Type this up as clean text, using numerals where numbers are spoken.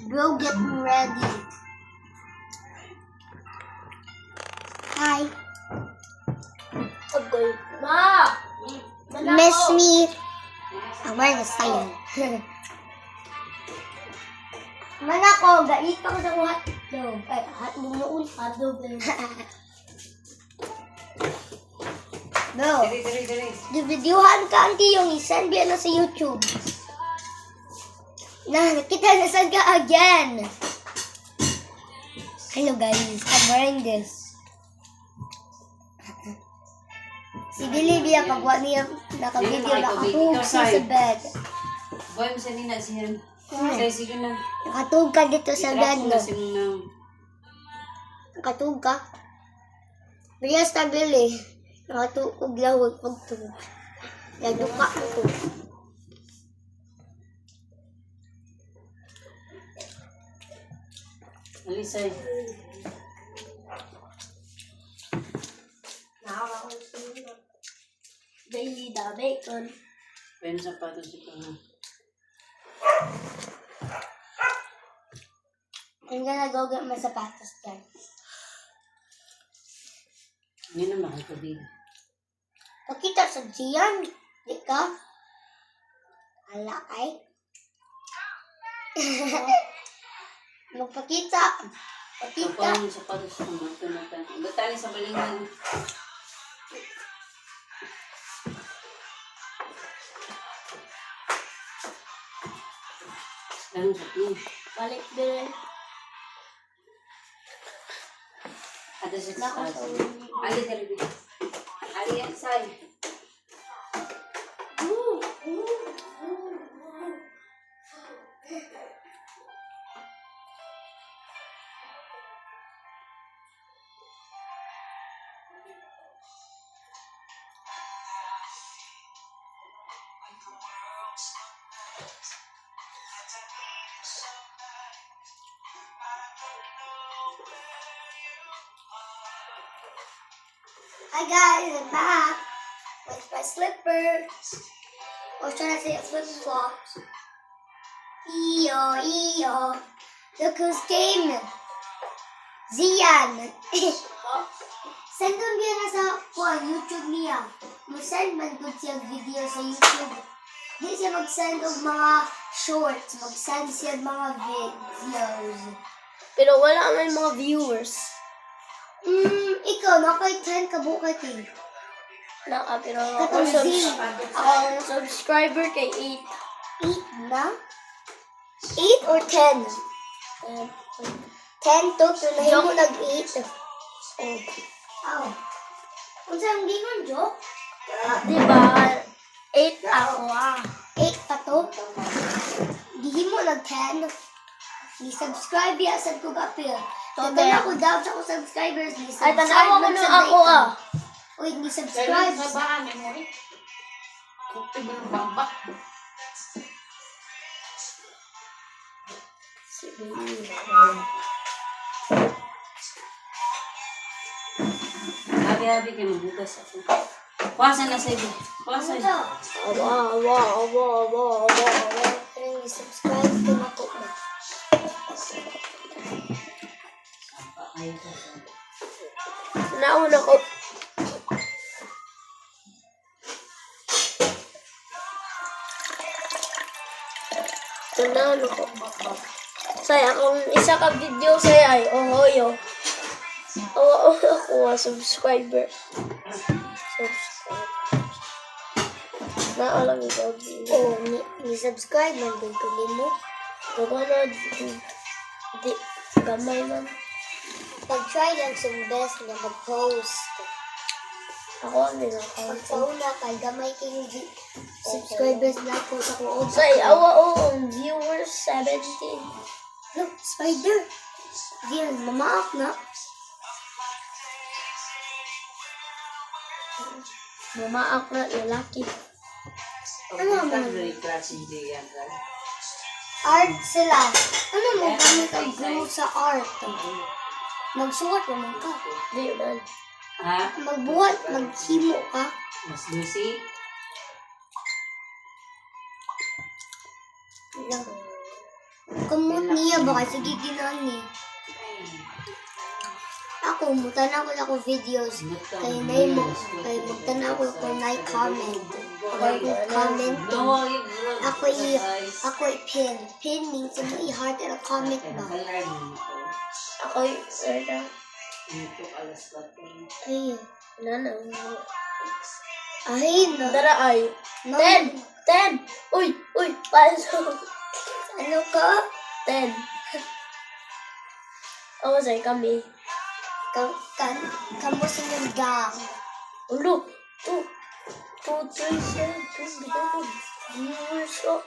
Bro, get ready. Hi. Okay. Ma! Miss me. I'm wearing a sign. Manako, gait pa ko sa hotdog. Ay, hotdog noon. Hotdog na yun. Bro, Dali. videohan ka, auntie, yung isend biya na sa YouTube. Nakita na saan ka again. Hello guys, I'm wearing this. Si Bilibia, pagwa niya naka-video, nakatug siya sa bed. Boy, mo sa nina siya. Hmm. Sige na. Nakatug ka dito sa bed mo. Sige Nakatug ka. Biya sa Billy. Nakatug lawag pagtug. Yaduka ito. Alisay. Daily the bacon. Pwede sa patos ito na. I'm gonna go get my sapatos dyan. Hindi na makikabili. Pakita sa diyan. Di ka? Ala kay. Magpakita. Pakita. Kapag yung sapatos ko matunutan. Gatali sa balingan. Lang sa pin. Balik din. Ada sa Nako sa sapatos. ulo. Ali dari dito. Ali yan say. Hi guys, I'm back with my slippers. Or should I say flip-flops? Iyo. Look who's came. Zian. Send them niya na sa YouTube niya. Mag-send man good siya video sa YouTube. Di siya mag-send og mga shorts. Mag-send siya og mga videos. Pero wala may mga viewers. Ikaw, nakay 10 ka bukay kayo. Pero Katong Z. ako ang subscriber kay 8 na? 8 or 10? 10 to, pero nahimo nag-8. Oh. Kung saan gingon, joke? 8. Diba? 8 ako 8 pa to? Gihimo nag-10. Ni-subscribe ya sa ko kapil. Tatan ako daw sa ko subscribers. Ay, tanawa ko na ako Uy, ni-subscribe. Sa baan, memory. Kupi mo ng bamba. Habi-habi kayo magbukas ako. Kuwasa na sa ibo. Kuwasa na. Awa. Pero ni-subscribe ko na ko na. Nauna ko. Nauna ko. Saya, kung isa ka video saya ay ohoyo. Awa ako subscriber. Naalam ito. Oh, ni-subscribe man din ko mo. Paganood. Di. Gamay man. Pag-try lang sa best na mag-post. Ako ang nilakaw. Pagpauna kay gamay kayo subscribers na ako sa kuog. Say, awa ang viewers 17. Look, spider. Yan, mamaak na. Mamaak na lalaki. Ano mo? Art sila. Ano mo gamit ang glue sa art? Magsuot naman ka. Di man. Ha? Magbuhat, maghimo ka. Mas Lucy? Lang. Kamot niya ba kasi giginani? Ako, mutanaw ko ako videos. Kaya magtanaw ko kung may comment. Or kung commenting. Ako i-pin. Pin means yung i-heart at a comment ba? Ako, Ay, wala na. ay na. Dara ay. No. 10! 10! Uy! Paso! Ano ka? 10. Oo, say kami. Kamu yung gang. Ulo! 2, 3, 7, 2, bitawan. Viewers, oh.